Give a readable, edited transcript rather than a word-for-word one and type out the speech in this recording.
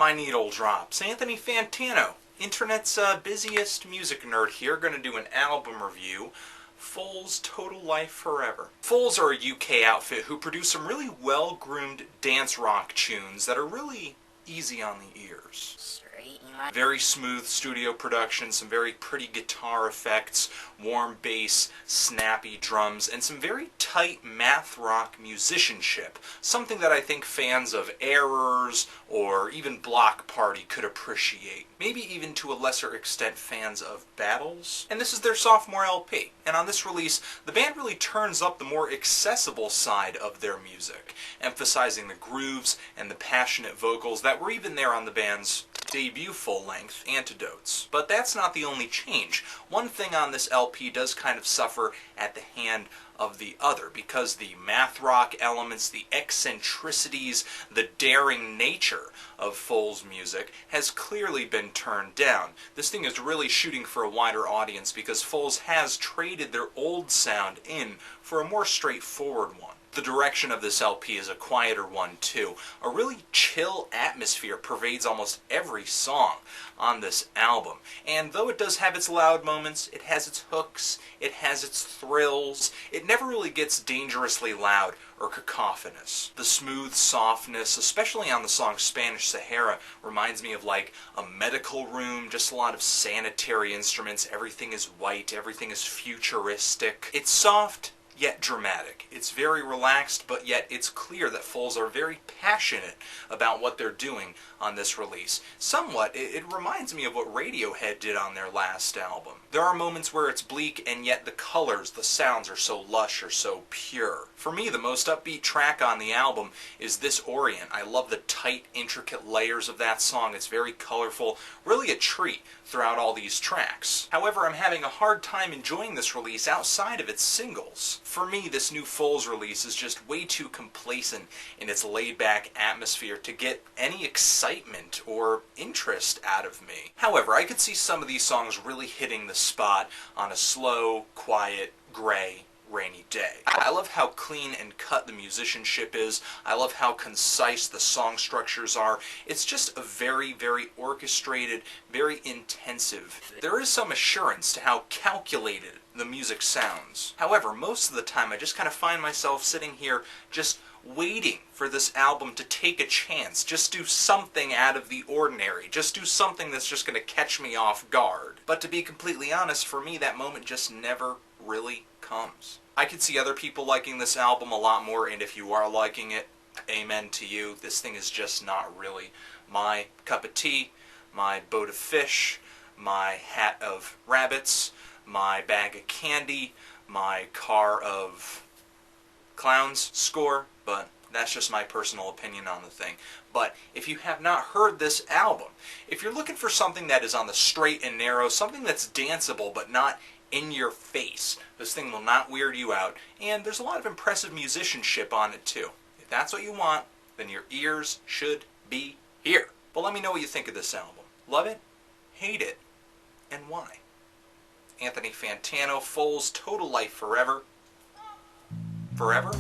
my needle drops. Anthony Fantano, internet's busiest music nerd here, going to do an album review. Foals, Total Life Forever. Foals are a UK outfit who produce some really well-groomed dance rock tunes that are really easy on the ears. Very smooth studio production, some very pretty guitar effects, warm bass, snappy drums, and some very tight math rock musicianship. Something that I think fans of Errors or even Block Party could appreciate. Maybe even to a lesser extent fans of Battles. And this is their sophomore LP. And on this release, the band really turns up the more accessible side of their music, emphasizing the grooves and the passionate vocals that were even there on the band's debut full-length, Antidotes. But that's not the only change. One thing on this LP does kind of suffer at the hand of the other, because the math rock elements, the eccentricities, the daring nature of Foals' music has clearly been turned down. This thing is really shooting for a wider audience because Foals has traded their old sound in for a more straightforward one. The direction of this LP is a quieter one too. A really chill atmosphere pervades almost every song on this album. And though it does have its loud moments, it has its hooks, it has its thrills, it never really gets dangerously loud or cacophonous. The smooth softness, especially on the song Spanish Sahara, reminds me of like a medical room, just a lot of sanitary instruments, everything is white, everything is futuristic. It's soft, yet dramatic. It's very relaxed, but yet it's clear that Foals are very passionate about what they're doing on this release. Somewhat, it reminds me of what Radiohead did on their last album. There are moments where it's bleak, and yet the colors, the sounds are so lush or so pure. For me, the most upbeat track on the album is This Orient. I love the tight, intricate layers of that song. It's very colorful, really a treat throughout all these tracks. However, I'm having a hard time enjoying this release outside of its singles. For me, this new Foals release is just way too complacent in its laid-back atmosphere to get any excitement or interest out of me. However, I could see some of these songs really hitting the spot on a slow, quiet, gray, rainy day. I love how clean and cut the musicianship is. I love how concise the song structures are. It's just a very, very orchestrated, very intensive. There is some assurance to how calculated the music sounds. However, most of the time I just kind of find myself sitting here just waiting for this album to take a chance, just do something out of the ordinary, just do something that's just going to catch me off guard. But to be completely honest, for me that moment just never really comes. I could see other people liking this album a lot more, and if you are liking it, amen to you. This thing is just not really my cup of tea, my boat of fish, my hat of rabbits, my bag of candy, my car of clowns score, but that's just my personal opinion on the thing. But if you have not heard this album, if you're looking for something that is on the straight and narrow, something that's danceable but not in your face, this thing will not weird you out, and there's a lot of impressive musicianship on it too. If that's what you want, then your ears should be here. But let me know what you think of this album. Love it? Hate it? And why? Anthony Fantano, Foals, Total Life Forever. Forever?